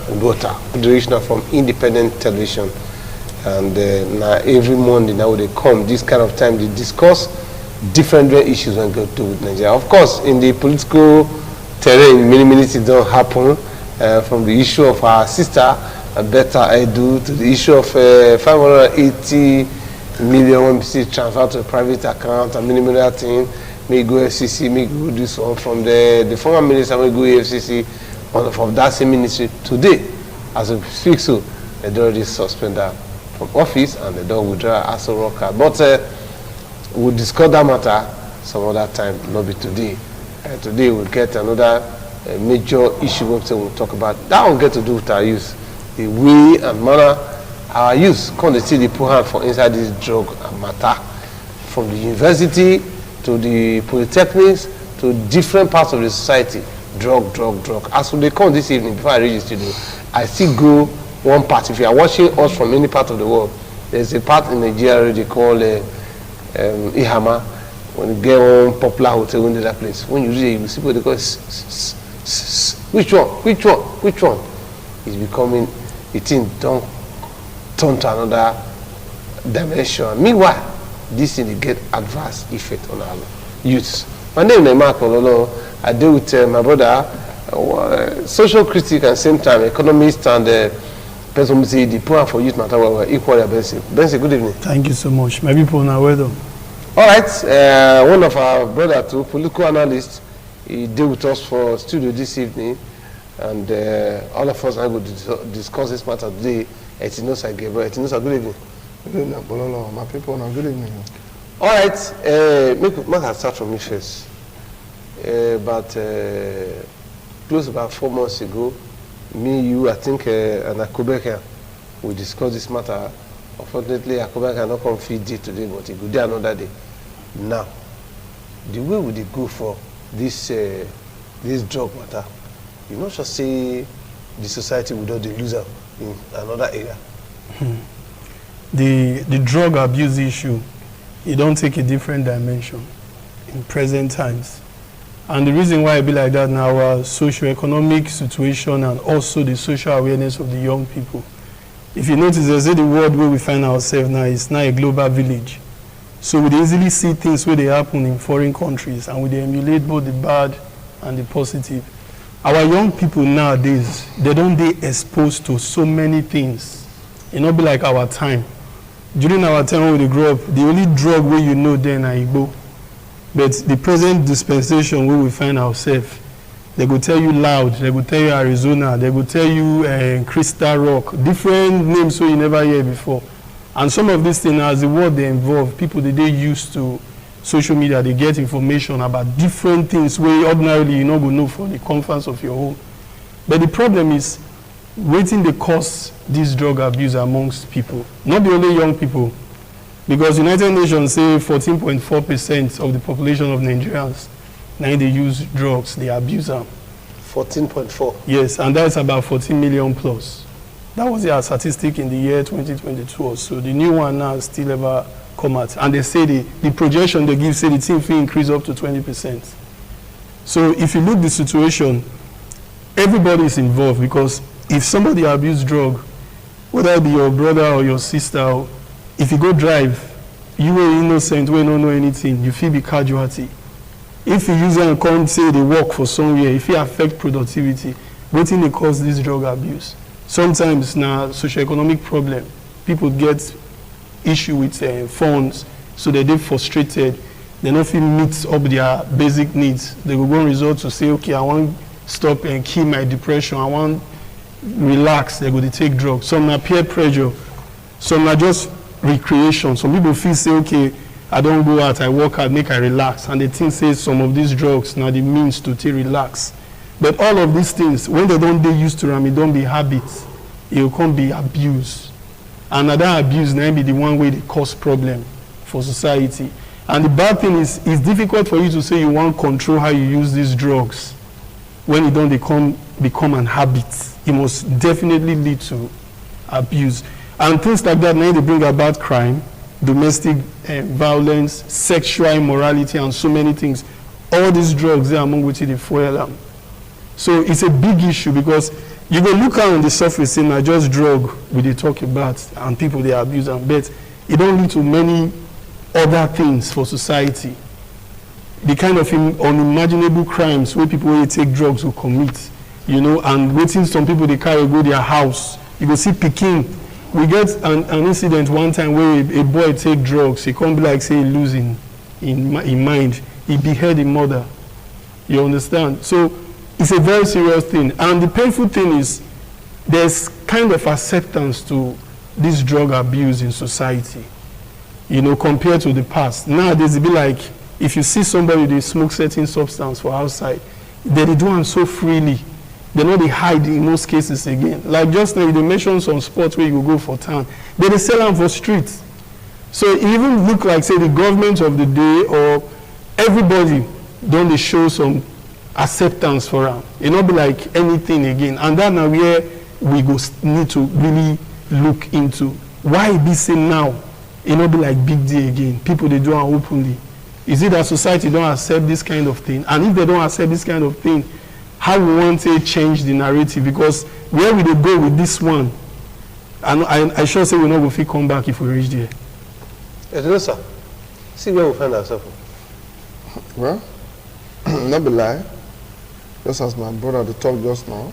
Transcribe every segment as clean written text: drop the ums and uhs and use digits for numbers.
UDUOTA, directional from Independent Television. And now every Monday now they come this kind of time, they discuss different issues when go to with Nigeria. Of course, in the political terrain, many things don't happen, from the issue of our sister, Better Edu, to the issue of 580 million when we see transfer to a private account, and many other things. May go FCC, may go this one from the former minister, may go FCC of that same ministry. Today, as we speak, so they already suspend her from office and they don't withdraw as a worker. But we'll discuss that matter some other time, not be today. Today we'll get another major issue we'll talk about. That will get to do with our youth. The way and manner our youth come to see the poor hand for inside this drug matter. From the university to the polytechnics to different parts of the society. Drug. As they come this evening, before I reach the studio, I still go one part. If you are watching us from any part of the world, there's a part in Nigeria they call Ihama. When you get one popular hotel in that place, when you reach it, you see what they call which one? It's becoming, the thing don't turn to another dimension. Meanwhile, this thing get adverse effect on our youths. My name is Mark Ololo. I deal with my brother, social critic and same time economist and person who say the poor for youth matter were equally Benson. Benson, good evening. Thank you so much. My people now well done. All right, one of our brother too, political analyst, he deal with us for studio this evening, and all of us are going to discuss this matter today. Etinosa Gabriel. Etinosa, good evening. Good evening, Bololo. My people now, good evening. All right, make us start from me first. But close about 4 months ago, me, you, I think, and Akubeka, we discussed this matter. Unfortunately, Akubeka cannot come feed day today, but he could do another day. Now, the way we go for this drug matter, you not just say the society without the loser in another area. The drug abuse issue, it don't take a different dimension in present times. And the reason why I be like that now, our socio-economic situation and also the social awareness of the young people. If you notice, there's the world where we find ourselves now is now a global village. So we easily see things where they happen in foreign countries and we emulate both the bad and the positive. Our young people nowadays, they don't get exposed to so many things. It not be like our time. During our time when we grew up, the only drug where you know then are Igbo. But the present dispensation where we find ourselves, they go tell you Loud, they go tell you Arizona, they go tell you Crystal Rock, different names so you never hear before. And some of these things, as the world they involve, people that they used to social media, they get information about different things where ordinarily you're not going to know from the comforts of your home. But the problem is, waiting the cause this drug abuse amongst people, not the only young people. Because United Nations say 14.4% of the population of Nigerians, now they use drugs, they abuse them. 14.4? Yes, and that's about 14 million plus. That was their statistic in the year 2022 or so. The new one now still ever come out. And they say the projection they give say the thing will increase up to 20%. So if you look at the situation, everybody is involved because if somebody abuse drug, whether it be your brother or your sister, if you go drive, you are innocent, we don't know anything, you feel be casualty. If you use it and come say they work for somewhere, if it affect productivity, what thing they cause this drug abuse? Sometimes now socioeconomic problem, people get issue with funds, so they're frustrated, they don't feel meet up their basic needs. They will go and resort to say, okay, I want to stop and kill my depression, I want relax, they're going to take drugs. Some are peer pressure, some are just recreation. Some people feel say, okay, I don't go out, I work out, make I relax. And they think say some of these drugs now the means to relax. But all of these things, when they don't get used to them, it don't be habits. It will come be abuse. And that abuse now be the one way they cause problem for society. And the bad thing is, it's difficult for you to say you want to control how you use these drugs when it don't become an habit. It must definitely lead to abuse. And things like that, now they bring about crime, domestic violence, sexual immorality, and so many things. All these drugs, they are among which they fuel them. So it's a big issue because you go look out on the surface, say, na just drug we dey talk about, and people they abuse am, but it don't lead to many other things for society. The kind of unimaginable crimes where people wey take drugs will commit, you know, and waiting some people they carry go their house. You go see pikin. We get an incident one time where a boy take drugs. He can't be like say he losing in mind. He behead his mother. You understand? So it's a very serious thing. And the painful thing is there's kind of acceptance to this drug abuse in society, you know, compared to the past. Nowadays, it be like, if you see somebody they smoke certain substance for outside, they do it so freely. They know they hide in most cases again. Like just now, they mentioned some spots where you go for town. They sell them for streets. So it even look like, say, the government of the day or everybody don't they show some acceptance for them. It not be like anything again. And that now where we go need to really look into why it be say now it not be like big deal again. People they do it openly. Is it that society don't accept this kind of thing? And if they don't accept this kind of thing, how we want to change the narrative? Because where will they go with this one? And I sure say we're not going to come back if we reach there. Yes, sir. See where we find ourselves. Well, not be lie. Just as my brother they talked just now,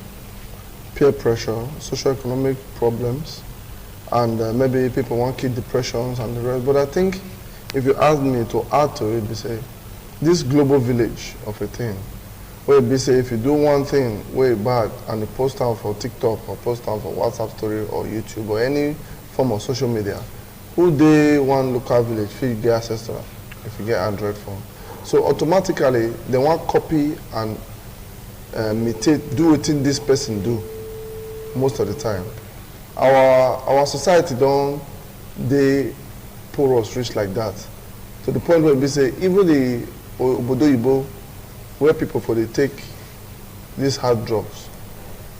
peer pressure, socio-economic problems, and maybe people want kid depressions and the rest. But I think if you ask me to add to it, we say this global village of a thing, where we say if you do one thing way bad and you post out for TikTok or post out for WhatsApp story or YouTube or any form of social media, who they one local village feel get access to that if you get Android phone. So automatically they want copy and imitate, do what this person do most of the time. Our society don't they pour us rich like that. To the point where we say even the Obodo Igbo, where people for they take these hard drugs.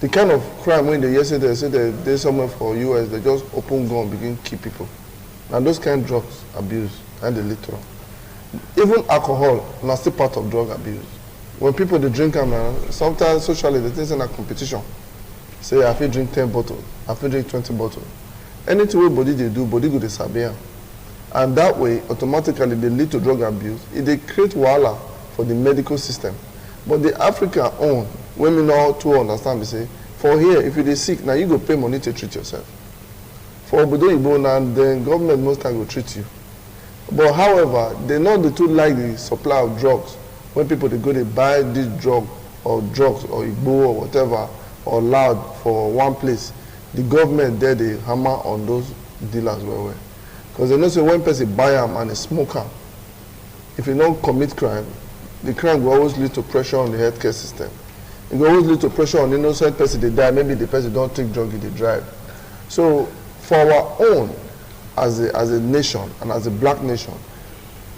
The kind of crime when they say they somewhere for US, they just open gun begin kill people. And those kind of drugs abuse and the literal. Even alcohol, not still part of drug abuse. When people they drink them, sometimes socially they think it's a competition. Say I feel drink 10 bottles, I feel drink 20 bottles. Anything way body they do, body go to sabia. And that way, automatically they lead to drug abuse. They create wahala for the medical system. But the Africa own, when we know to understand, we say, for here, if you're sick, now you go pay money to treat yourself. For Obodo Igbo, now the government most time will treat you. But however, they know they too like the supply of drugs. When people they go, they buy this drug or drugs or Igbo or whatever, or loud for one place. The government there, they hammer on those dealers well. Because they know say one person buy them and they smoke them. If you don't commit crime, the crime will always lead to pressure on the healthcare system. It will always lead to pressure on the innocent person, they die, maybe the person don't take drug, they drive. So for our own, as a nation and as a black nation,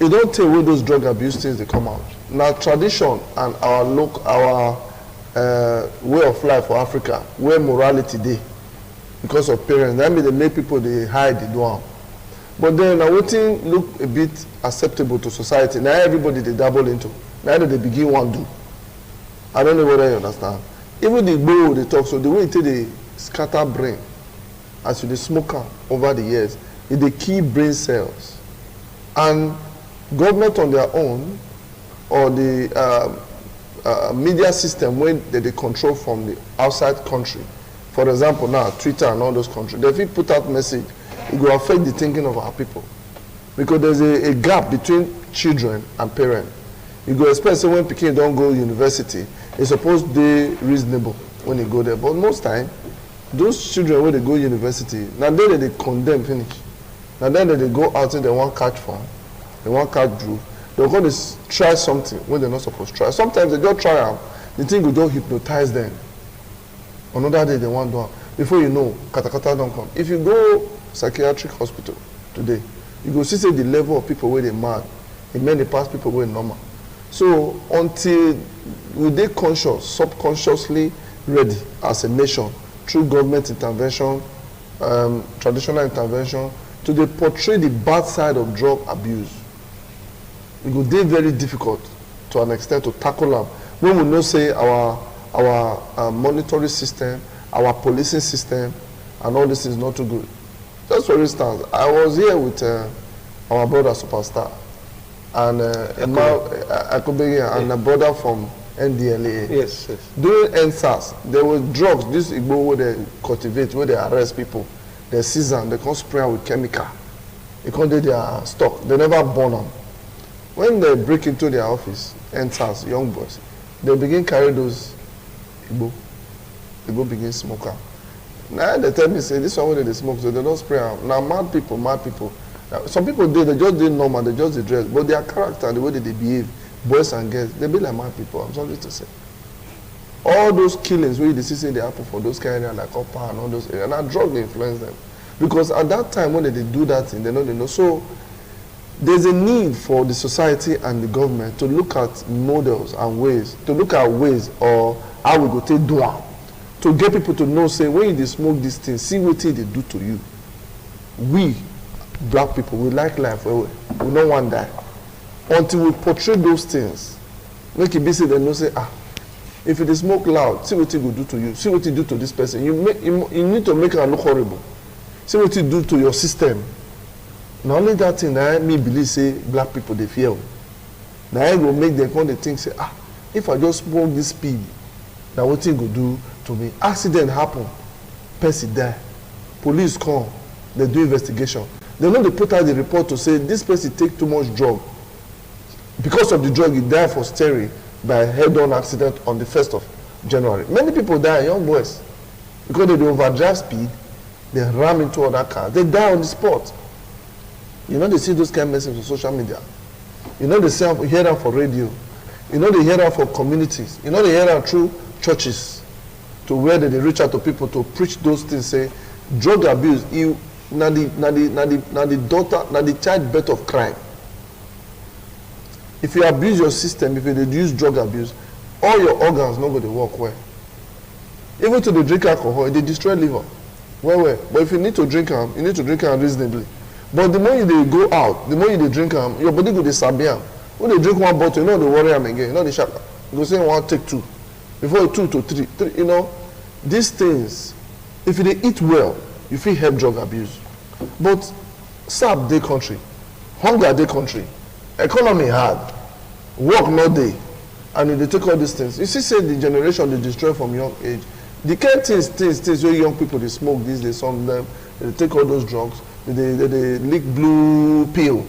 it don't take away those drug abuse things they come out. Now tradition and our way of life for Africa, where morality dey, because of parents, that means they make people they hide the do. But then now what thing look a bit acceptable to society. Now everybody they dabble into. Now they begin one do. I don't know whether you understand. Even the Igbo they talk, so the way they scatter brain as you the smoker over the years, they key brain cells. And government on their own or the media system when they control from the outside country. For example, now Twitter and all those countries, if you put out message, it will affect the thinking of our people. Because there's a gap between children and parents. You go expect when people don't go to university, it's supposed to be reasonable when they go there. But most time, those children when they go to university, now then they condemn finish. Now then they go out and they want catch fun, they want catch groove. They're going to try something when they're not supposed to try. Sometimes they just try them, the thing will just hypnotize them. Another day they want to do it. Before you know, katakata don't come. If you go psychiatric hospital today, you go see say the level of people where they mad, in many past people were normal. So until we dey conscious, subconsciously ready as a nation through government intervention, traditional intervention, to dey portray the bad side of drug abuse, it go dey very difficult to an extent to tackle them when we know say our monitoring system, our policing system and all this is not too good. Just for instance, I was here with our brother Superstar and Akobege and a brother from NDLA. Yes, yes. During NSAS, there were drugs, this Igbo where they cultivate, where they arrest people. They seize them, they come spray them with chemical. They come do their stock. They never burn them. When they break into their office, NSAS, young boys, they begin carry those Igbo. Igbo begin smoke them. Now they tell me, say, this one where they smoke, so they don't spray them. Now mad people. Now, some people do, they just do normal, they just dress, but their character, the way that they behave, boys and girls, they be like mad people, I'm sorry to say. All those killings where they see they happen for those kind of areas like Upper and all those areas, and drug they influence them. Because at that time when they do that thing, they know. So there's a need for the society and the government to look at models and ways, to look at ways or how we go take do it, to get people to know, say, when you smoke these things, see what they do to you. We, black people, we like life, we don't want that. Until we portray those things, make it be say they know say, if you smoke loud, see what it will do to you. See what it do to this person. You need to make it look horrible. See what it do to your system. Not only that thing that me believe say black people they fear. Now I will make them come they think say, if I just smoke this speed, now what it go do to me? Accident happen, person die, police come, they do investigation. They know they put out the report to say this person take too much drug. Because of the drug, he died for steering by a head-on accident on the 1st of January. Many people die, young boys, because they overdrive speed, they ram into other cars, they die on the spot. You know, they see those kind of messages on social media. You know, they hear them for radio. You know, they hear them for communities. You know, they hear them through churches to where they reach out to people to preach those things, say, drug abuse, na the childbirth of crime. If you abuse your system, if you use drug abuse, all your organs not going to work well. Even to the drink alcohol, they destroy liver. Well. But if you need to drink them, you need to drink them reasonably. But the more you go out, the more you drink them, your body go to sabiam. When they drink one bottle, you know they worry them again. You know they sharp. You go say one take two. Before 2 to 3. You know, these things, if you eat well, you feel help drug abuse. But SAP day country, hunger day country, economy hard, work no day, and they take all these things. You see, say the generation they destroy from young age. The kind things where young people they smoke these days, some of them they take all those drugs, they lick blue pill.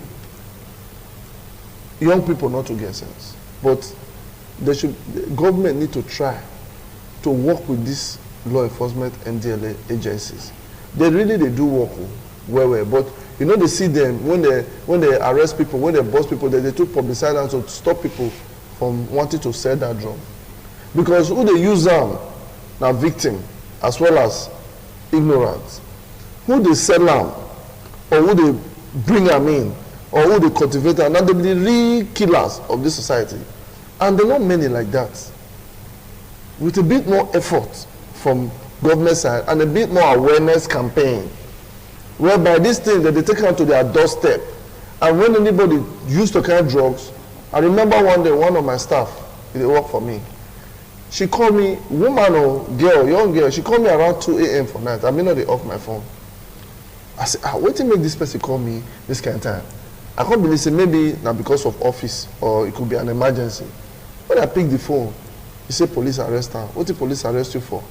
Young people not to get sense, but the government need to try to work with these law enforcement and DLA agencies. They do work well, but you know they see them when they arrest people, when they bust people, they took publicity to stop people from wanting to sell that drug. Because who they use them now victim as well as ignorance. Who they sell them or who they bring them in or who they cultivate them, now they be the real killers of this society. And there are not many like that. With a bit more effort from government side and a bit more awareness campaign, whereby these things that they take out to their doorstep, and when anybody used to carry drugs, I remember one day one of my staff, they work for me, she called me, woman or girl, young girl, she called me around 2 a.m. for night. I may not off my phone. I said, what to make this person call me this kind of time? I can't believe it, maybe not because of office or it could be an emergency. When I pick the phone, he said police arrest her. What did police arrest you for?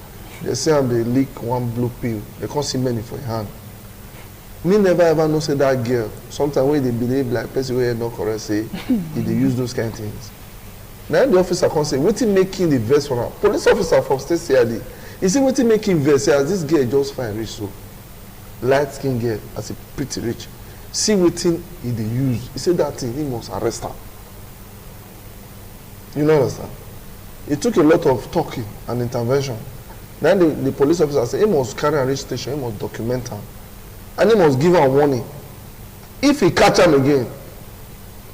They say they leak one blue pill. They can't see money for your hand. Me never ever know say that girl. Sometimes when they believe like person where not correct say they use those kind of things. Now the officer can say, what is making the verse for her? Police officer from state CID. He said, what is making verse? Say, this girl just fine rich so. Light skin girl as a pretty rich. See what thing he they use. He said that thing he must arrest her. You know understand? It took a lot of talking and intervention. Then the police officer said he must carry a reach station, he must document her. And he must give her a warning. If he catch him again,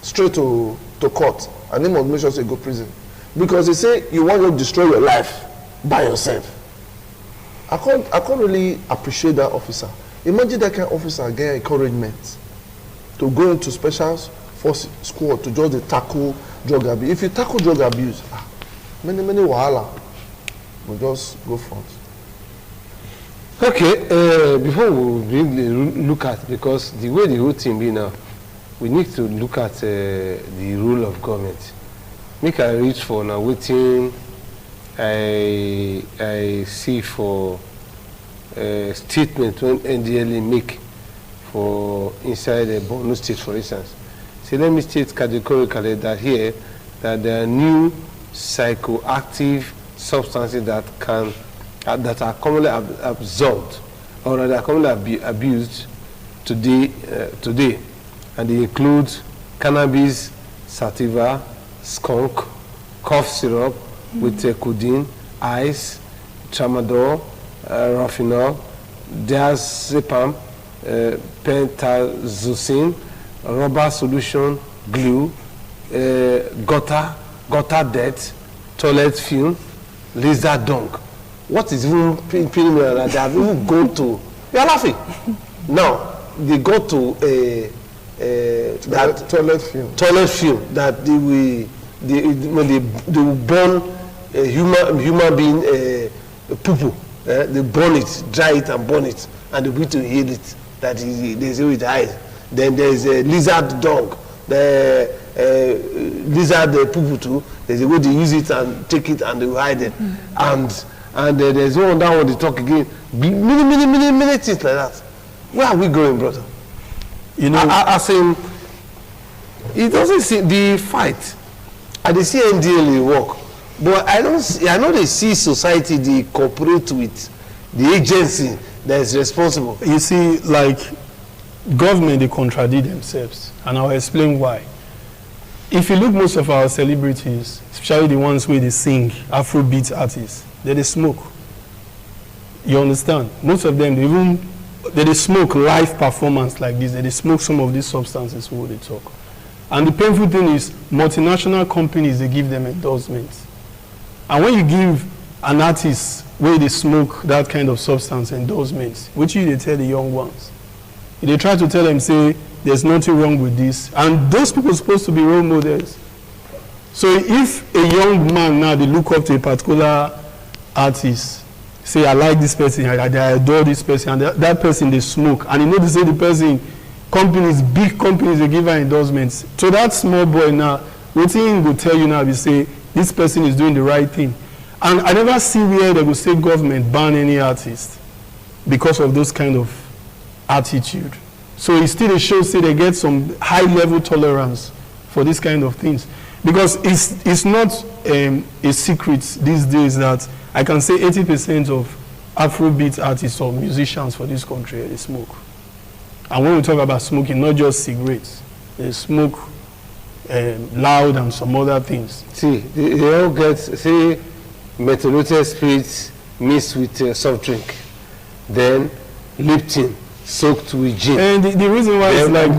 straight to court, and he must make sure he go to prison. Because he say you want to destroy your life by yourself. I can't really appreciate that officer. Imagine that kind of officer get encouragement to go into special force squad to just tackle drug abuse. If you tackle drug abuse, many wahala will just go front. Okay, before we really look at, because the way the whole thing be now, we need to look at the role of government. Make I reach for now waiting. I see for statement when NDLA make for inside the Borno State, for instance. So let me state categorically that here that there are new psychoactive substances that can that are commonly absorbed or that are commonly abused today, and they include cannabis, sativa, skunk, cough syrup with codeine, ice, tramadol, rofinol, diazepam, pentazocine, rubber solution, glue, gutter dirt, toilet fume, lizard dung. What is even pinning me that they have even gone to? You are laughing. Now they go to that toilet fume. Toilet fume that they will burn human being poo. They burn it, dry it, and burn it, and they will to heal it. That is, they say with eyes. Then there is a lizard dog, the lizard poo too. There's a way they use it and take it and they will hide it. And there's one that one they talk again. Many things like that. Where are we going, brother? You know, I say it doesn't see the fight. I they see NDLA work, but I don't. See, I know they see society. They cooperate with the agency that is responsible. You see, like government, they contradict themselves, and I'll explain why. If you look, most of our celebrities, especially the ones where they sing, Afrobeat artists, they smoke. You understand? Most of them, they smoke live performance like this. They smoke some of these substances where they talk. And the painful thing is, multinational companies, they give them endorsements. And when you give an artist where they smoke that kind of substance endorsements, which they tell the young ones, they try to tell them, say, there's nothing wrong with this. And those people are supposed to be role models. So if a young man now, they look up to a particular artist, say, I like this person, I adore this person, and that person, they smoke. And you know, they say the person, companies, big companies, they give her endorsements. So that small boy now, what he will tell you now, they say, this person is doing the right thing. And I never see where they will say government ban any artist because of those kind of attitude. So it still shows, say, they get some high level tolerance for this kind of things. Because it's not a secret these days that I can say 80% of Afrobeat artists or musicians for this country, they smoke. And when we talk about smoking, not just cigarettes, they smoke loud and some other things. See, they all get, say, methylated spirits mixed with soft drink, then Lipton soaked with gin. And the reason why it's like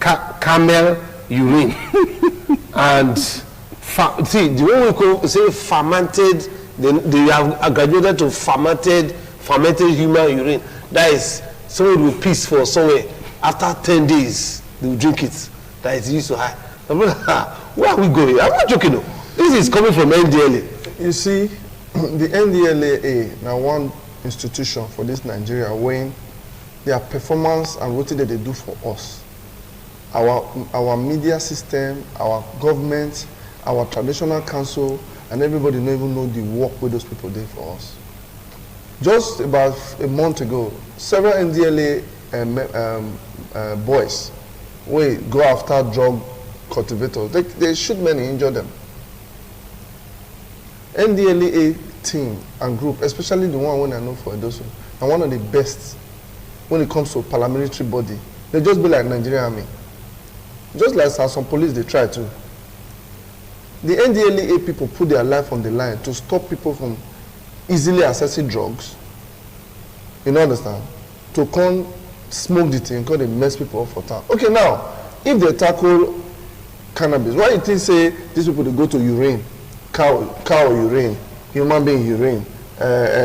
that, camel urine, and see, the way we call, say, fermented, they have graduated to fermented human urine. That is, someone will piss for somewhere. After 10 days, they will drink it. That is used to high. Where are we going? I'm not joking, though. This is coming from NDLA. You see, the NDLA now one institution for this Nigeria when their performance and what they do for us. Our media system, our government, our traditional council, and everybody don't even know the work where those people did for us. Just about a month ago, several NDLA boys we go after drug cultivators. They shoot many, injure them. NDLA team and group, especially the one I know for Edoso, are one of the best when it comes to paramilitary body. They just be like Nigerian army. Just like some police, they try to. The NDLA people put their life on the line to stop people from easily accessing drugs. You understand? To come smoke the thing because they mess people up for town. Okay, now, if they tackle cannabis, why you think say these people they go to urine, cow urine, human being urine,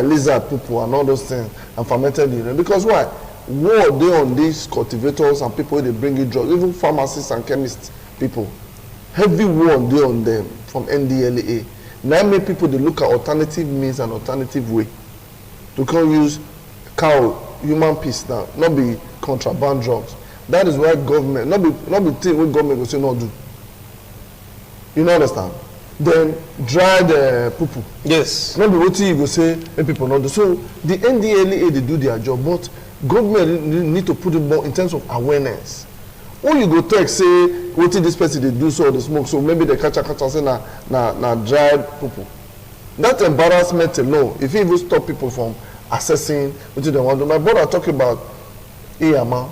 lizard poo and all those things, and fermented urine? Because why? War they on these cultivators and people they bring in drugs, even pharmacists and chemists people. Heavy war they on them from NDLA. Now make people they look at alternative means and alternative way. to come use cow human piece now, not be contraband drugs. That is why government, not be thing wey government go say no do. You know understand? Then dry the poo-poo. Yes. Not be wetin you go say make people not do. So the NDLEA they do their job, but government need to put it more in terms of awareness. When you go text say wetin this person they do so they smoke, so maybe they catch say na dried poo-poo. That embarrassment alone, if you even stop people from assessing wetin they want to do. My brother talk about Iyama.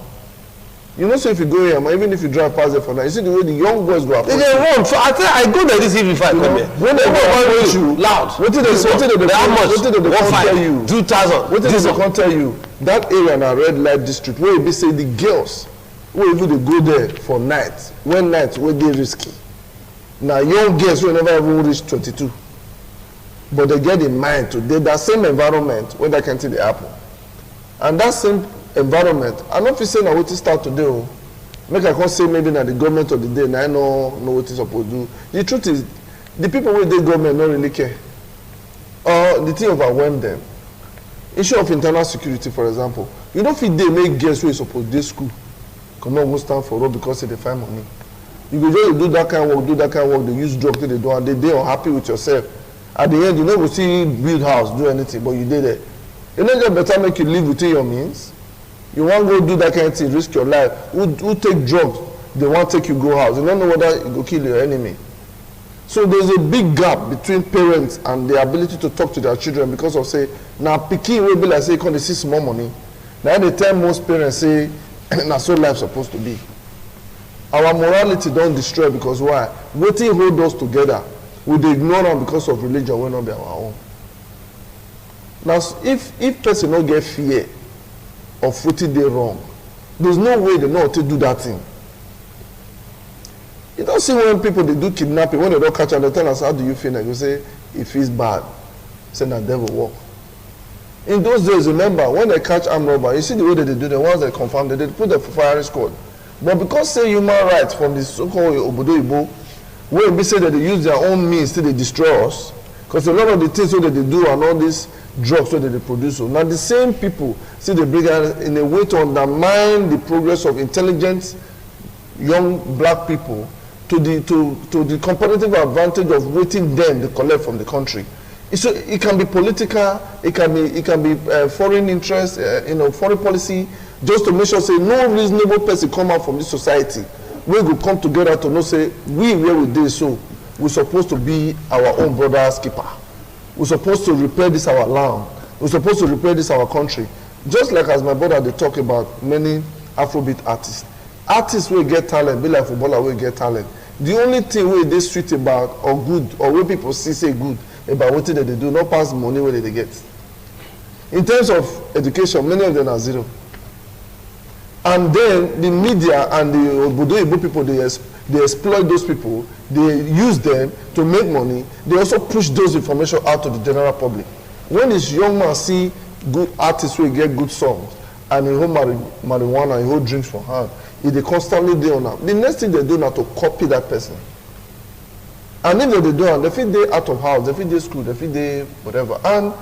You know, so if you go here, even if you drive past there for now, you see the way the young boys go approach you. They run. So I go there this evening if I come here. When they go approach you, loud. What did they tell you? 2,000. What did they can't tell you? That area in a red light district where we say the girls, where even they go there for nights, when nights where they risky. Now young girls will never even reach 22, but they get in mind to that same environment where they can see the apple, and that same environment. I don't feel saying na wetin start today o. Make I come say maybe na the government of the day na I know what is supposed to do. The truth is, the people wey dey government no really care. The thing overwhelm them. Issue of internal security, for example, you don't fit dey make girls wey suppose dey school come on go stand for road because they find money. You go just do that kind of work, they use drugs till they do, and they dey unhappy with yourself. At the end, you no go see build house, do anything, but you dey there. You no get better make you live within your means. You want to go do that kind of thing, risk your life. Who take drugs, they want to take you go house. You don't know whether you go kill your enemy. So there's a big gap between parents and the ability to talk to their children because of say, now pikin will be like say, can they see small money? Now they tell most parents say, na so life supposed to be. Our morality don't destroy because why? Wetin hold us together, we dey ignore them because of religion, will not be our own. Now if person don't get fear of wetin dey wrong, there's no way they know how to do that thing. You don't see when people they do kidnapping, when they don't catch them, they tell us, how do you feel? And you say, it feels bad. Say na devil work. In those days, remember, when they catch armed robber, you see the way that they do, the ones that confirm, they put the firing squad. But because say human rights from the so-called Obodo Igbo, where we say that they use their own means till they destroy us, because a lot of the things that they do and all these drugs that they produce. So now the same people see they bring out in a way to undermine the progress of intelligent young black people to the competitive advantage of waiting them to collect from the country. So it can be political, it can be foreign interest, foreign policy, just to make sure say no reasonable person come out from this society. We will come together to know say we where we did so we're supposed to be our own brother's keeper. We're supposed to repair this our land. We're supposed to repair this our country. Just like as my brother they talk about many Afrobeat artists. Artists will get talent, be like footballer will get talent. The only thing where they street about or good or where people see say good about what they do, not pass money where they get. In terms of education, many of them are zero. And then the media and the Obodo Igbo people they exploit those people, they use them to make money, they also push those information out to the general public. When this young man see good artists who get good songs and he hold marijuana, he hold drinks for hand, if they constantly do on that, the next thing they do now to copy that person. And if they do it, they feel they out of house, they feel they school, they feel they whatever. And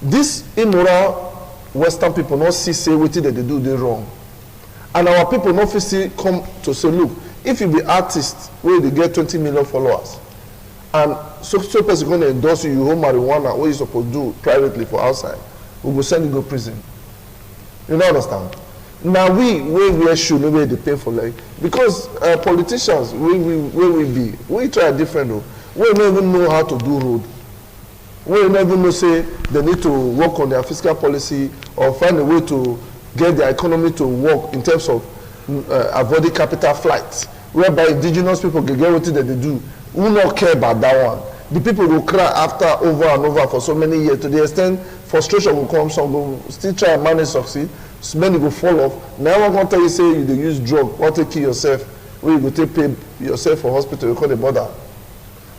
this immoral Western people not see what they do they wrong. And our people not see come to say, look, if you be artist where they get 20 million followers, and so person going to endorse you, you hold marijuana, what you supposed to do privately for outside, we will send you to prison. You don't understand? Now we wear shoe, maybe they pay for like because politicians where we try different though. We don't even know how to do road. We don't even know say they need to work on their fiscal policy or find a way to get their economy to work in terms of avoiding capital flights, whereby indigenous people can get what they do. We not care about that one. The people will cry after over and over for so many years to the extent frustration will come, some will still try and manage succeed. So many will fall off. Now I'm going to tell you say you dey use drug, want to kill yourself, where you go take pay yourself for hospital, you call the border.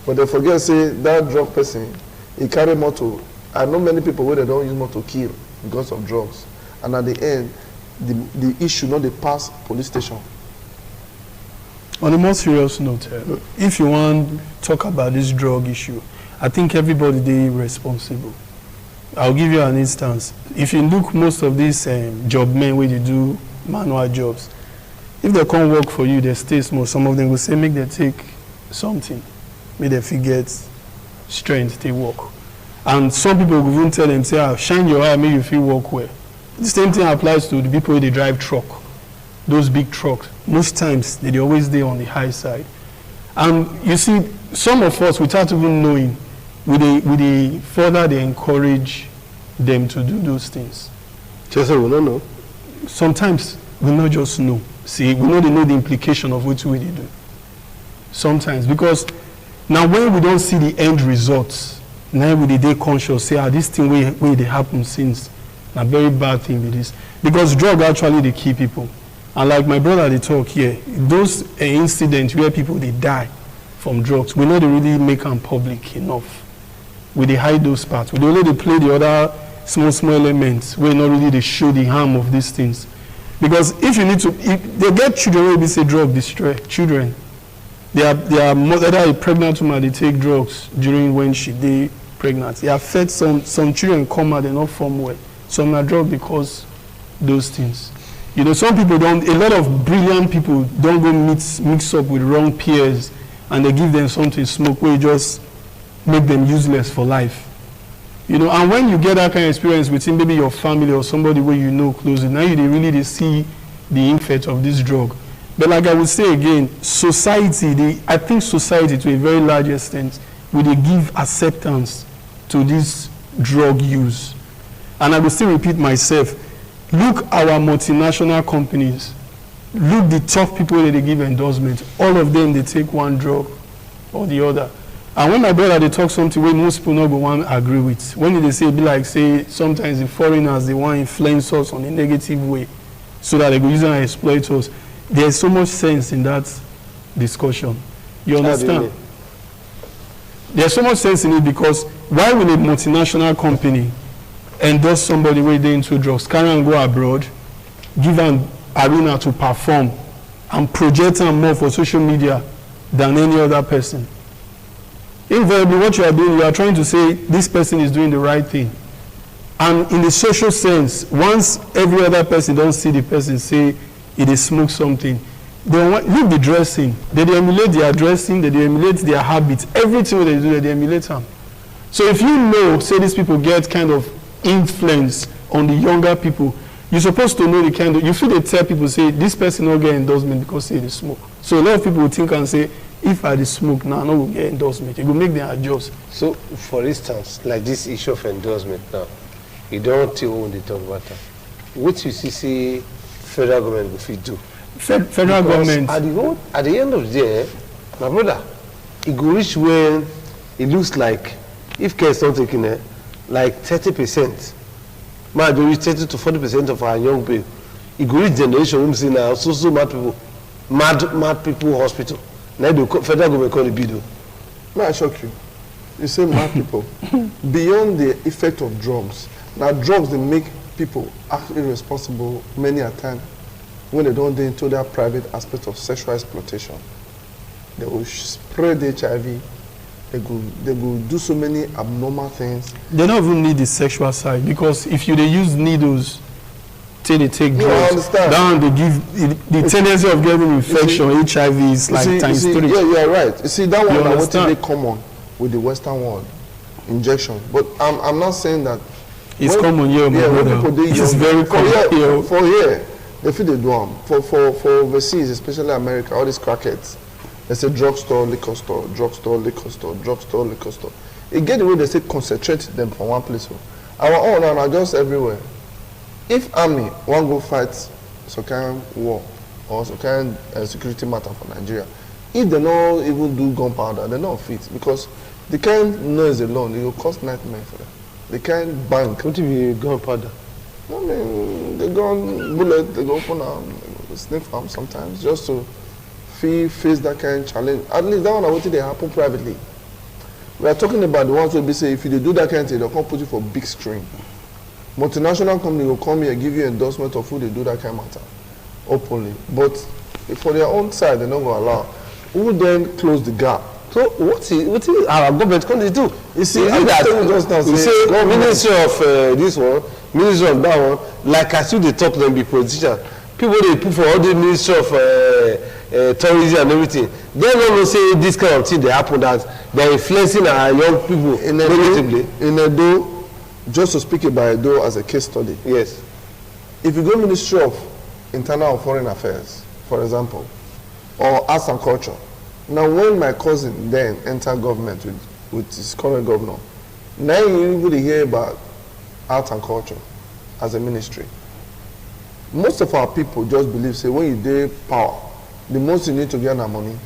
But they forget say that drug person, he carry motor. I know many people where they don't use motor kill because of drugs. And at the end, the issue not the pass police station. On a more serious note, if you want to talk about this drug issue, I think everybody is responsible. I'll give you an instance. If you look most of these job men where they do manual jobs, if they can't work for you, they stay small. Some of them will say, make them take something. Make them forget strength, they work. And some people will even tell them, say, shine your eye, make you feel work well. The same thing applies to the people who they drive truck. Those big trucks. Most times, they always there on the high side. And you see, some of us, without even knowing, we further they encourage them to do those things. Just so we don't know. Sometimes we not just know. See, we know they know the implication of which way they do. Sometimes, because now when we don't see the end results, now we dey conscious, say, this thing where they happen since, a very bad thing with this. Because drug actually they kill people. And like my brother they talk here, those incidents where people they die from drugs, we know they really make them public enough. We they hide those parts. We only they play the other small elements where not really they show the harm of these things. Because if you need to, if they get children where we say drug destroy children. They are mother a pregnant woman, they take drugs during when they pregnant. They affect some children come out, they not form well. Some are drug because those things. You know, some people don't, a lot of brilliant people don't go mix up with wrong peers and they give them something to smoke where you just make them useless for life. You know, and when you get that kind of experience within maybe your family or somebody where you know closely, now they see the effect of this drug. But like I would say again, society, I think society to a very large extent, will they give acceptance to this drug use. And I will still repeat myself, look our multinational companies, look the top people that they give endorsement, all of them, they take one drug or the other. And when my brother, they talk something where most people not go want to agree with. When they say, be like, say, sometimes the foreigners, they want to influence us on a negative way so that they go use and exploit us. There's so much sense in that discussion. You understand? There's so much sense in it because why will a multinational company endorse somebody where they into drugs, carry and go abroad, give an arena to perform, and project them more for social media than any other person? Invariably, what you are doing, you are trying to say this person is doing the right thing. And in the social sense, once every other person don't see the person say, if they smoke something, they look the dressing, they emulate their dressing, they emulate their habits, everything they do, they emulate them. So if you know, say these people get kind of influence on the younger people, you're supposed to know the kind of, you feel they tell people, say, this person will get endorsement because say they smoke. So a lot of people will think and say, if I smoke now, I will get endorsement. It will make them adjust. So, for instance, like this issue of endorsement now, you don't tell when they talk about that. What you see federal government if you do? Federal government. At the end of the day, my brother, it go reach when it looks like, if care is not taken it, like 30%. Might reach 30 to 40% of our young people. It go reach generation, we see now, so mad people hospital. Now the federal government call it bido. May I shock you? You say mad people. Beyond the effect of drugs, now drugs they make people act irresponsible many a time when they don't get into their private aspect of sexual exploitation. They will spread HIV. They go do so many abnormal things. They don't even need the sexual side because if they use needles till they take drugs, down they give the tendency of getting infection, HIV is like times 3. Yeah, you are right. You see, that one I want to be common with the Western world, injection. But I'm not saying that it's common here, my brother. It's very common here. For here, they feel they do them. For overseas, especially America, all these crackheads, they say drugstore, liquor store, drugstore, liquor store, drugstore, liquor store. It get the way they say concentrate them from one place. Our own are just everywhere. If army want go fight some kind of war or some kind of security matter for Nigeria, if they don't even do gunpowder, they don't fit because they can't noise alone. It will cost nightmare for them. They can't bank. What if you gunpowder? I mean, they go on bullet, they go open a sniff arm sometimes just to face that kind of challenge. At least that one I want they happen privately. We are talking about the ones who be say if you do that kind of thing, they'll come put you for big screen. Multinational company will come here and give you endorsement of who they do that kind of matter openly. But for their own side, they're not going to allow. Who will then close the gap So what is our government going to do? You see, I that just now you say ministry of this one, ministry of that one, like as you they talk them be politicians. People they put for all the ministry of tourism and everything. They don't say this kind of thing they happen that they're influencing our young people negatively. In Edo, just to speak about Edo as a case study. Yes. If you go Ministry of Internal and Foreign Affairs, for example, or Arts and Culture. Now, when my cousin then entered government with his current governor, now you really hear about Arts and Culture as a ministry. Most of our people just believe, say, when you do power, the most you need to get our money.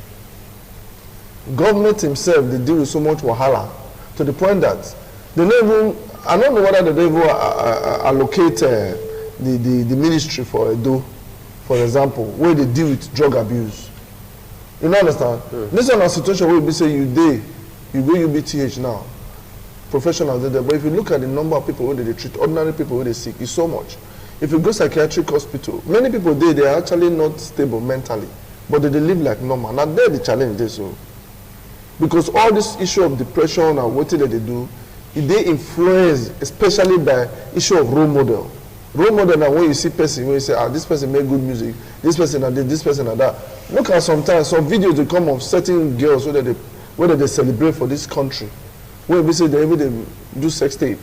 Government himself, they deal with so much wahala to the point that they don't even, I don't know whether they even allocate the ministry for Edo, for example, where they deal with drug abuse. You know, understand? Yeah. This is a situation where we say you go UBTH now, professionals there, but if you look at the number of people where they treat, ordinary people where they sick, it's so much. If you go psychiatric hospital, many people there, they are actually not stable mentally, but they live like normal. Now there the challenge there, so. Because all this issue of depression and what that they do, they influence, especially by issue of role model. Role model now when you see person, when you say, this person make good music, this person and this person and that. Look at sometimes some videos they come of certain girls whether they celebrate for this country, where we say they do sex tape.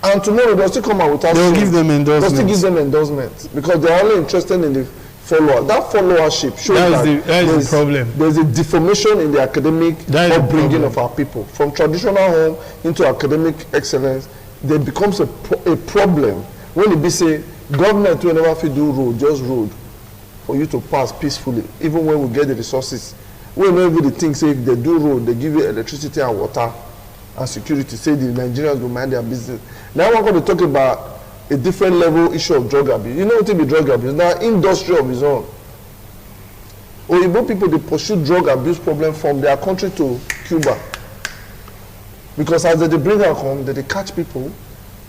And tomorrow they'll still come out without they'll give them endorsements. They'll still give them endorsements because they're only interested in the follower. That followership shows that is the problem. There's a deformation in the academic upbringing of our people. From traditional home into academic excellence, there becomes a problem when it be say government will never fit do road, just road for you to pass peacefully, even when we get the resources. We know even the things say if they do road, they give you electricity and water and security, say the Nigerians will mind their business. Now we're going to talk about a different level issue of drug abuse. You know what it be drug abuse? Now industry of its own. Oyibo people, they pursue drug abuse problem from their country to Cuba. Because as they bring them home, they catch people,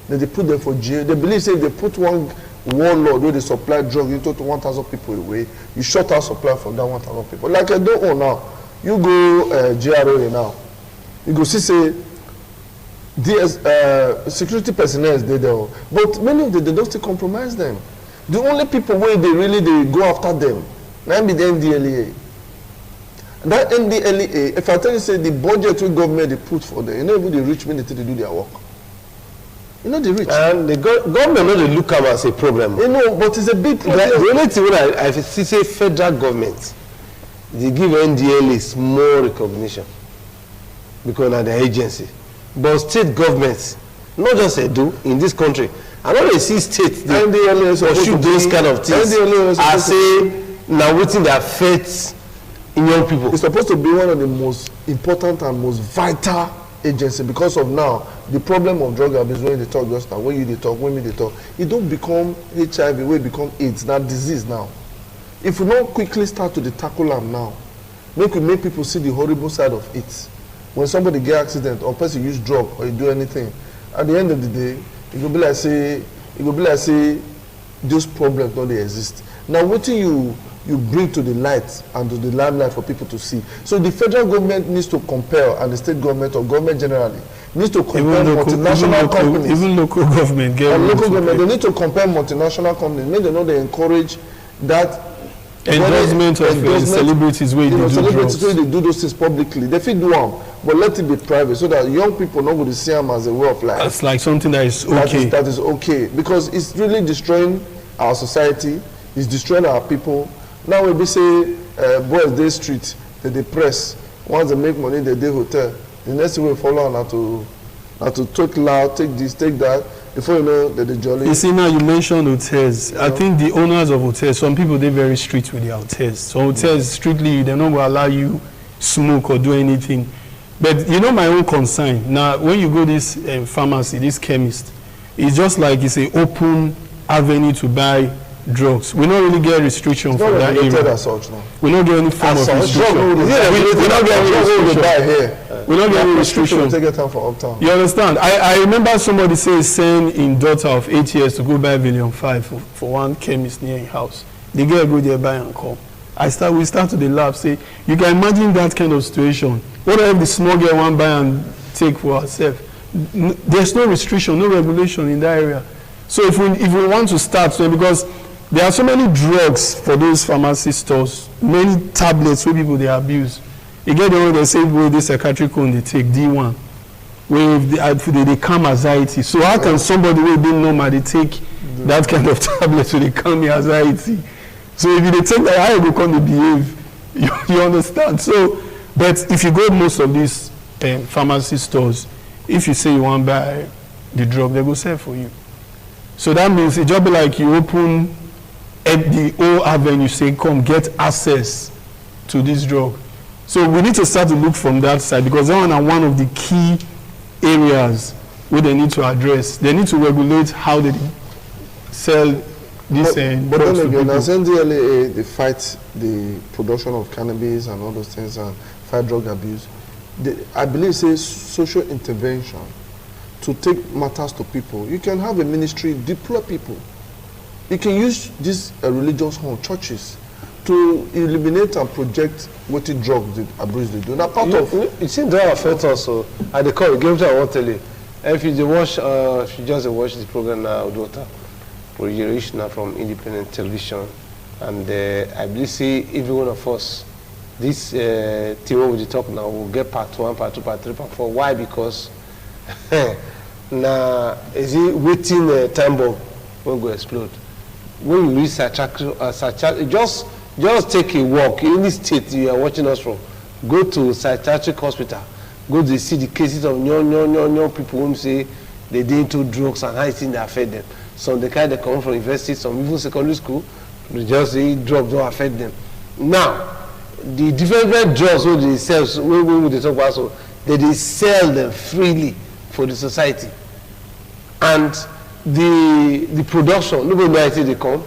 they put them for jail. They believe say if they put one warlord where they supply drug into 1,000 people away, you shut out supply from that 1,000 people. Like I don't know now. You go GRA now. You go see say security personnel is there, but many of them they don't still compromise them. The only people where they go after them, now be the NDLEA. That NDLEA, if I tell you say the budget we government they put for them, you know even the rich men they do their work. You know the rich. And the government not they look at as a problem. You know, but it's a big problem. The only thing when I see say federal government, they give NDLEA small recognition because of the agency. But state governments, not just Edo, in this country, I know they see states they pursue those kind of things. I say now waiting that affects in young people. It's supposed to be one of the most important and most vital agency because of now the problem of drug abuse when they talk just now, when you they talk, when me they talk, it don't become HIV, when it become AIDS, not disease now. If we don't quickly start to tackle them now, make people see the horrible side of it. When somebody get accident or person use drug or you do anything, at the end of the day, it will be like say those problems don't they exist. Now what you bring to the light and to the limelight for people to see. So the federal government needs to compel, and the state government or government generally needs to compel multinational companies. Even local government. They need to compel multinational companies. Maybe they know they encourage that endorsement of celebrities where they do celebrities where they do those things publicly. They fit do them, but let it be private so that young people not going to see them as a way of life. That's like something that is okay. That is okay because it's really destroying our society. It's destroying our people. Now when we say boys they street, they press. Once they make money, they hotel. The next thing we follow on to talk loud, take this, take that. Before you know that they jolly. You see now you mentioned hotels. I think the owners of hotels, some people they're very strict with their hotels. So hotels strictly they're not going to allow you smoke or do anything. But you know my own concern. Now when you go this pharmacy, this chemist, it's just like it's an open avenue to buy drugs. We don't really get restriction for that area. As such now. We don't get any form of restriction. We don't get any restriction. Take your time for uptown. You understand? I remember somebody saying in daughter of 8 years to go buy Villion 5 for one chemist near his house. The girl go there buy and come. we start to the laugh, say, you can imagine that kind of situation. What if the small girl want buy and take for herself? There's no restriction, no regulation in that area. So if we want to start, because there are so many drugs for those pharmacy stores, many tablets where people they abuse. You get the one they say, well, this psychiatric one they take D1, where they calm anxiety. So how can somebody who didn't normal they take that kind of tablet so they calm the anxiety? So if they take that, how you come to behave? You understand? So, but if you go to most of these pharmacy stores, if you say you want to buy the drug, they go sell for you. So that means it just be like you open the whole avenue, say, come get access to this drug. So we need to start to look from that side, because that one are one of the key areas where they need to address. They need to regulate how they sell this. But then again, as NDLEA, they fight the production of cannabis and all those things and fight drug abuse. I believe says social intervention to take matters to people. You can have a ministry deploy people. You can use these religious home churches to eliminate and project what the drugs the abuse they do. Now part of it seems that affects also at the core. Give I want to tell you. If you just watch the program now, UDUOTA, now from independent television, and I believe see every one of us, this thing we talk now will get part 1, part 2, part 3, part 4. Why? Because now is it waiting time bomb when go explode. When you reach just take a walk in the state you are watching us from. Go to psychiatric hospital. Go to see the cases of young people who say they did into drugs and how it they affect them. Some they kind of come from university, some even secondary school. They just say drugs don't affect them. Now, the different drugs who they sell, when they talk about, so they sell them freely for the society. And the production, nobody knows they come.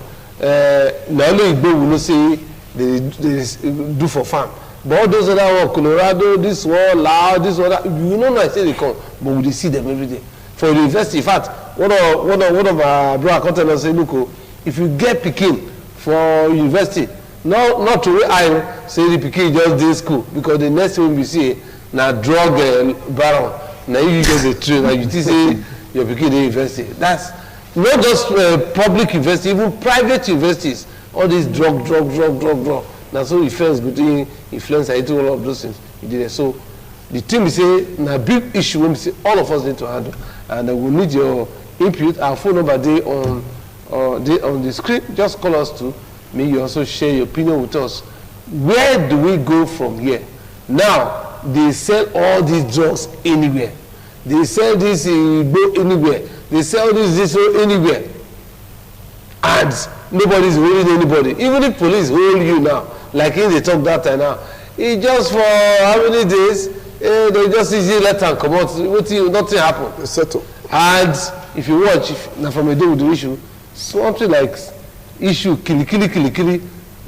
Not only we will say they do for farm, but all those other one, Colorado, this one, Lao, this one, that, you know, I say they come, but we see them every day. For the university, in fact, one of our brother containers say, look, if you get Peking for university, not to I say the Peking just did school, because the next thing we see now drug baron. Now you get the train and you say your Peking university. That's not just public university, even private universities. All these drug. Now so influence between influence and all of those things. You did it. So the thing we say now big issue when we say all of us need to handle, and we need your input. Our phone number day on the screen. Just call us to. May you also share your opinion with us. Where do we go from here? Now they sell all these drugs anywhere. They sell this anywhere. They sell this anywhere. And nobody's holding anybody. Even if police hold you now, like in they talk that time now, it just for how many days, they just easily let them come out. Nothing happen. Settle. And if you watch, now from a day with the issue, something like issue kili,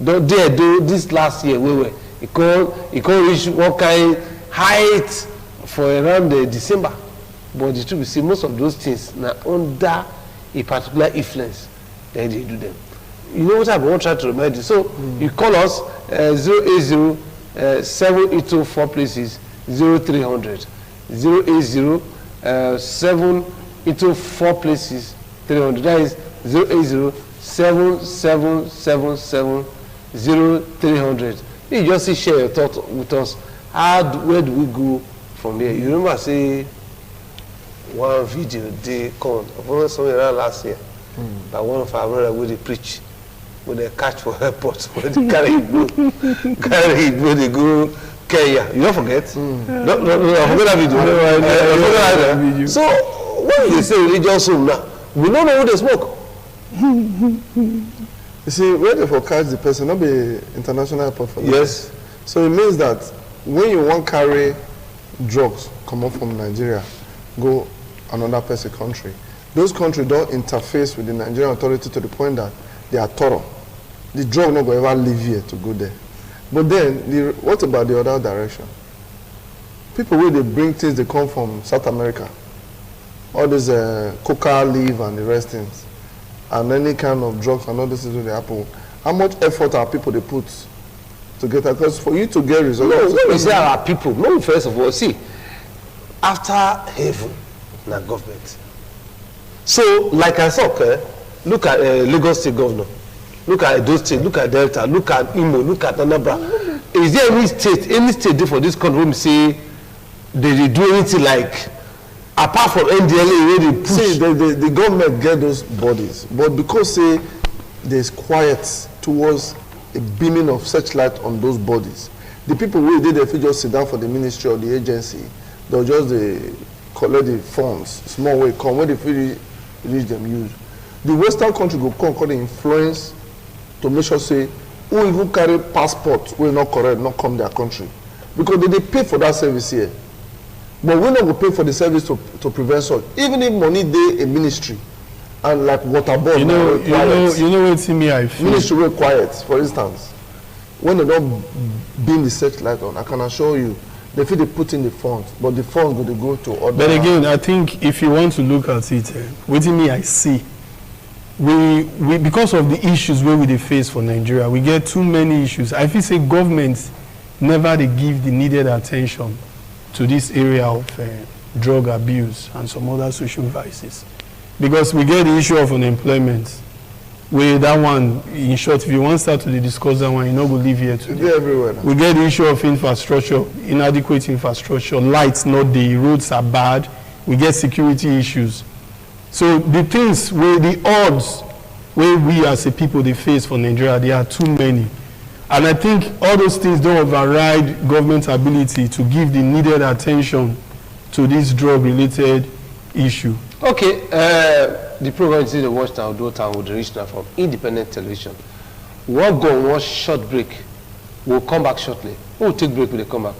don't dare do this last year, it can't reach one kind height for around December. But the truth is, see, most of those things now under a particular influence, then they do them. You know what I want to try to remind you. So you call us 080 782 places 0300 080 782 places 300. That is 080 7777 0300. You just share your thoughts with us. Where do we go from here? You remember, say, one video they come somewhere around last year by one of our brothers where they preach, when they catch for airport, when they carry it, when they go Kenya. You don't forget? No, I forget that video. So when they say religious home now, we don't know who they smoke. You see, when they catch the person, not be international airport for them. Yes. So it means that when you want carry drugs come up from Nigeria, go another person country, those countries don't interface with the Nigerian authority to the point that they are thorough. The drug not going to ever leave here to go there. But then, what about the other direction? People where they bring things, they come from South America. All this coca leaf and the rest things. And any kind of drugs and all this is where they happen. How much effort are people they put to get that. Because for you to get results, no, when we say our people, no, first of all, see, after heaven, na government. So, like I said, look at Lagos State Governor, look at Edo State, look at Delta, look at Imo, look at Anambra. Is there any state for this country where we say they do anything like, apart from NDLA, where they push? See, the government get those bodies, but because say there's quiet towards a beaming of searchlight on those bodies, the people who did if you just sit down for the ministry or the agency, they'll just collect the funds, small way come, when they reach them use. The Western country go come the influence to make sure say who even carry passport will not correct, not come their country. Because they pay for that service here. But we not go pay for the service to prevent such. Even if money they a ministry and like water board, you know what me I feel. Ministry were quiet, for instance. When they don't beam the searchlight on, I can assure you, they feel they put in the funds, but the funds go to other. But again, I think if you want to look at it, what me I see, we because of the issues where we face for Nigeria, we get too many issues. I feel say government never they give the needed attention to this area of drug abuse and some other social vices. Because we get the issue of unemployment, where that one, in short, if you want to start to discuss that one, you know, we'll leave here today. It's everywhere now. We get the issue of infrastructure, inadequate infrastructure, lights not the roads are bad, we get security issues. So the things where the odds where we as a people they face for Nigeria, there are too many. And I think all those things don't override government's ability to give the needed attention to this drug-related issue. Okay, the program is the Watchtower UDUOTA with the regional from independent television. We'll go on one short break. We'll come back shortly. We'll take break when they come back.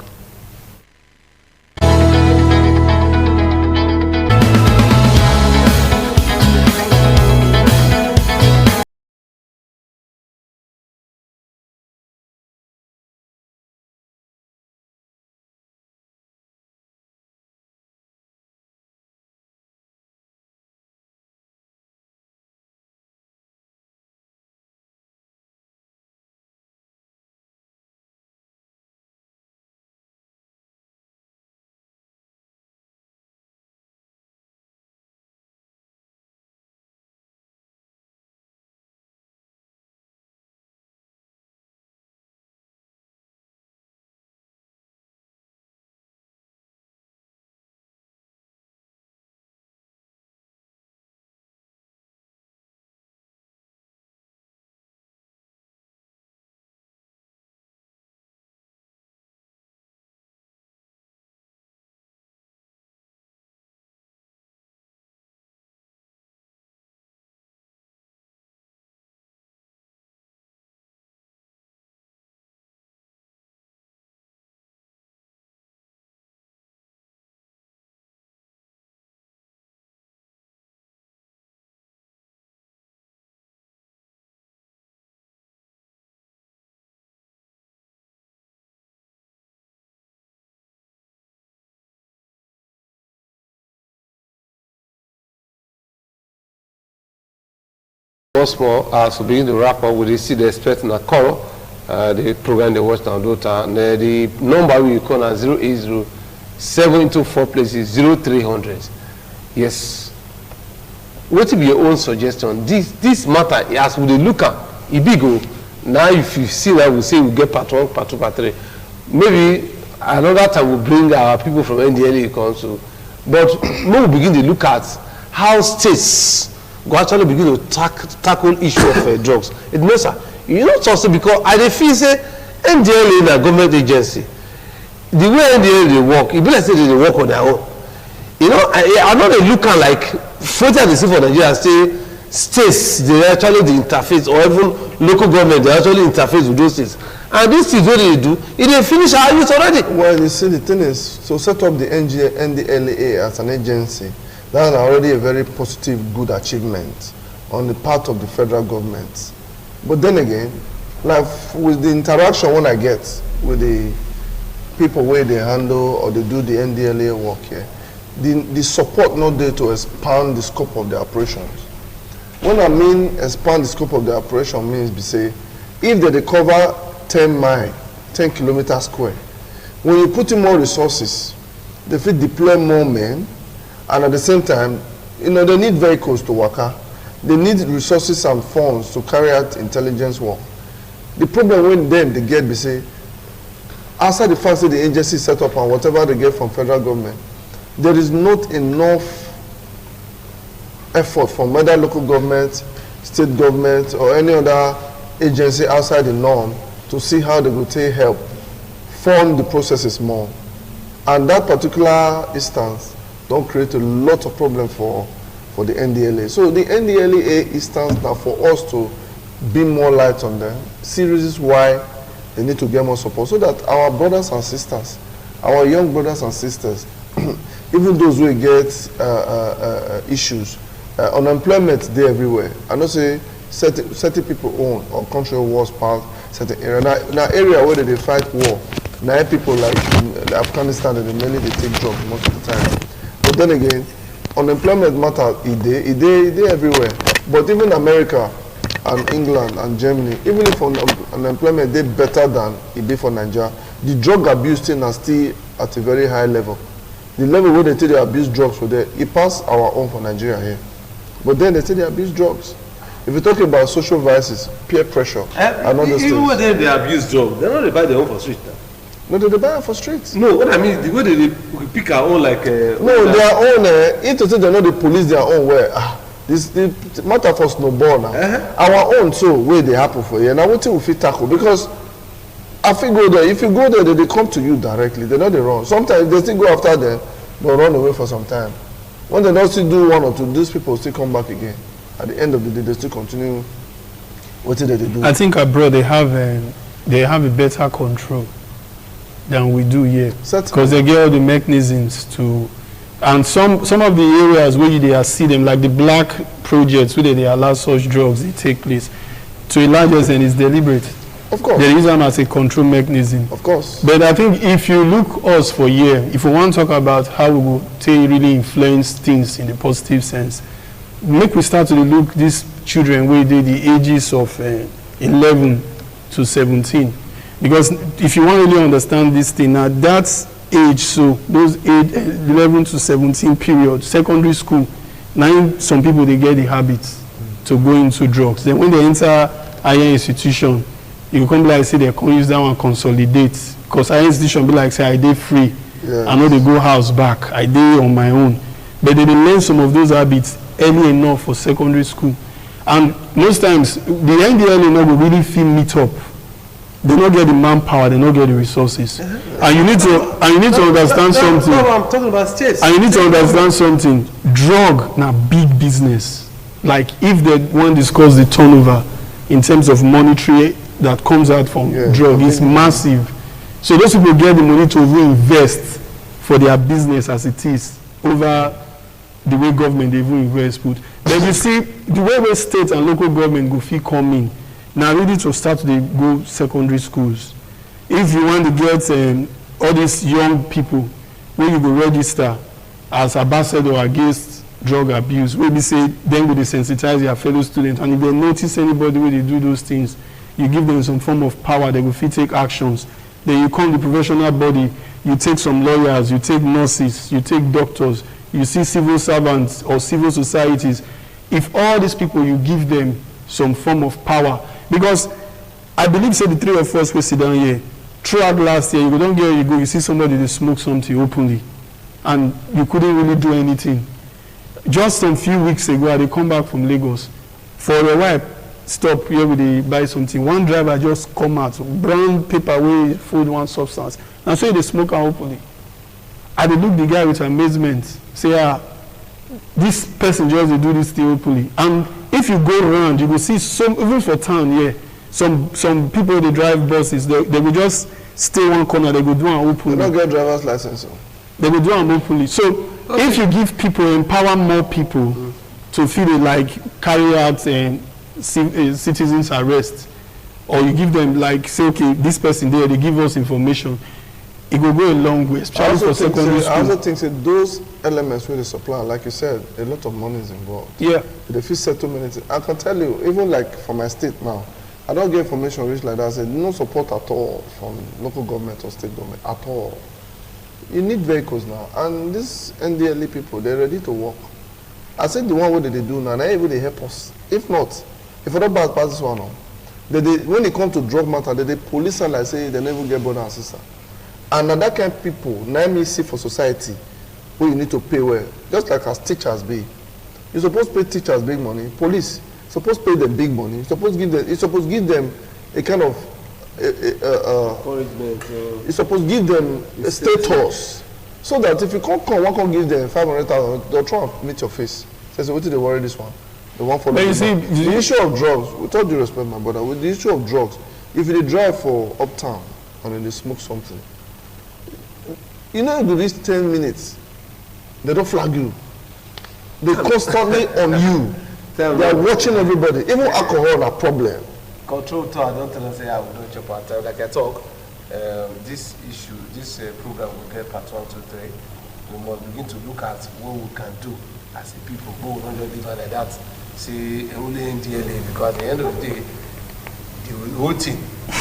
Once more, as we begin to wrap up, we see the expert in a call, the program they watch on UDUOTA, and the number we call at 080 724 places 0300. Yes. What will be your own suggestion? This matter, as we look at, it be go. Now, if you see that, we say we get part 1, part 2, part 3. Maybe another time we'll bring our people from NDLA council. But when we begin to look at how states go actually begin to tackle issue of drugs. It knows, sir. You know, also because I feel say NDLA is a government agency. The way NDLA they work, it be like say they work on their own. You know, I know they look at like 40 and they see for Nigeria say states they actually the interface, or even local government they actually interface with those states. And these things what they do, it they finish our youth already. Well, you see, the thing is, to set up the NDLA as an agency, that's already a very positive, good achievement on the part of the federal government. But then again, like with the interaction when I get with the people where they handle or they do the NDLA work here, the support not there to expand the scope of the operations. When I mean expand the scope of the operation means be say, if they cover 10 miles 10 kilometers square. When you put in more resources, they fit deploy more men, and at the same time, you know, they need vehicles to work out. They need resources and funds to carry out intelligence work. The problem with them, they get, they say, outside the fact that the agency set up and whatever they get from federal government, there is not enough effort from whether local government, state government, or any other agency outside the norm to see how they will take help, fund the processes more. And that particular instance don't create a lot of problem for the NDLA. So the NDLA instance now for us to be more light on them, see reasons why they need to get more support so that our brothers and sisters, our young brothers and sisters, even those who get issues, unemployment there everywhere. I know say certain people own or country wars part certain area. Now area where they fight war, now people like in Afghanistan and mainly they take drugs most of the time. But then again, unemployment matter it everywhere. But even America and England and Germany, even if unemployment they better than it be for Nigeria, the drug abuse thing are still at a very high level. The level where they take the abuse drugs for there, it pass our own for Nigeria here. But then they say they abuse drugs. If you're talking about social vices, peer pressure, and all those things. Even when they abuse drugs, they're not they buy their own for street now. No, they buy it for streets. No, what I mean, the way they pick our own like... no, their own, if to say they know the police their own where, this the matter for snowball now. Our own too, where they happen for you. Now what we fit tackle? Because if you go there, they come to you directly. They know they run. Sometimes they still go after them, but run away for some time. When they don't still do one or two, these people still come back again. At the end of the day, they still continue what they do. I think abroad they have a better control than we do here, because they get all the mechanisms to, and some of the areas where they see them, like the black projects where they allow such drugs they take place, to a large extent is deliberate. Of course. They use them as a control mechanism. Of course. But I think if you look us for here, if we want to talk about how we will really influence things in the positive sense, make we start to look these children where they the ages of 11 to 17. Because if you want to really understand this thing, at that age, so those age 11 to 17 period, secondary school, now some people they get the habit to go into drugs. Then when they enter higher institution, you come like say they can use that one consolidate. Because higher institution be like say I dey free, yes. I know they go house back, I dey on my own. But they learn some of those habits early enough for secondary school. And most times the NDLA will really feel meet up. They don't get the manpower, they don't get the resources. And you need to understand something. No, I'm talking about states. And you need to understand something. Drug na big business. Like if they want to discuss the turnover in terms of monetary that comes out from drug, it's massive. So those people get the money to invest for their business as it is over the way government they even invest put. Then you see the way state and local government go fee come in. Now ready to start to go secondary schools. If you want to get all these young people where you go register as ambassador against drug abuse, where we say then we desensitize your fellow students, and if they notice anybody where they do those things, you give them some form of power, they will fit take actions. Then you come the professional body, you take some lawyers, you take nurses, you take doctors, you see civil servants or civil societies. If all these people you give them some form of power, because I believe say the three of us will sit down here. Throughout last year, you don't get where you go, you see somebody they smoke something openly, and you couldn't really do anything. Just some few weeks ago, they come back from Lagos. For a while, stop here with the buy something. One driver just come out, brown paper wey food one substance, and so they smoke openly. I dey look the guy with amazement, say, this person just dey do this thing openly. And if you go around, you will see some, even for town here, some people they drive buses, they will just stay one corner, they go do an openly. They don't get driver's license. So. They will do an openly. So if you give people, empower more people to feel they like carry out citizens arrest, or you give them like say, okay, this person there, they give us information, it will go a long way, especially for secondary school. I also think that those elements where they supply, like you said, a lot of money is involved. Yeah. They feel settlement. I can tell you, even like for my state now, I don't get information reach like that. I said no support at all from local government or state government at all. You need vehicles now, and these NDLE people, they're ready to work. I said the one what they do now, they even they help us. If not, if I don't pass this one on, when it comes to drug matter, the police and like say they never get brother and sister. And that kind of people, now me see for society, where you need to pay well, just like as teachers be. You're supposed to pay teachers big money, police supposed to pay them big money. You're supposed to give them a kind of encouragement. You're supposed to give them a status, so that if you one can't give them 500,000, they'll try and meet your face. Say, what did they worry this one? The one for the issue of drugs. With all due respect, my brother, with the issue of drugs, if you drive for uptown and then they smoke something, you know, you do this 10 minutes, they don't flag you. They constantly on you. They are watching everybody. Even alcohol is a problem. Control talk. I don't tell them say I will not chop our time. Like I talk, this issue, this program will get part 1, 2, 3. We must begin to look at what we can do as a people. But we don't just leave it like that. Say only in DLA, because at the end of the day, the whole thing,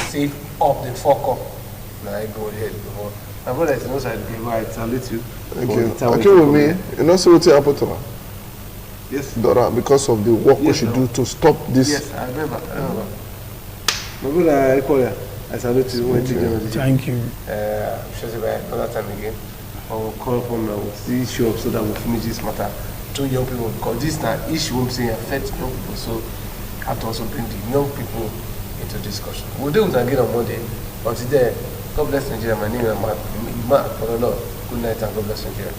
say up, they fuck up. Now I go ahead. My brother is also at the game. I salute you. Thank you. Okay with me. You know, so what's happened to her? Yes. Dora, because of the work we should do to stop this. Yes, I remember. My brother, I call you. I salute you. Thank you. Another time again. I will call upon with the issue up so that we'll finish this matter to young people, because this is an issue I'm saying affects young people, so I have to also bring the young people into discussion. We'll do it again on Monday. Until then, God bless Nigeria. My name is Mark. Good night and God bless Nigeria.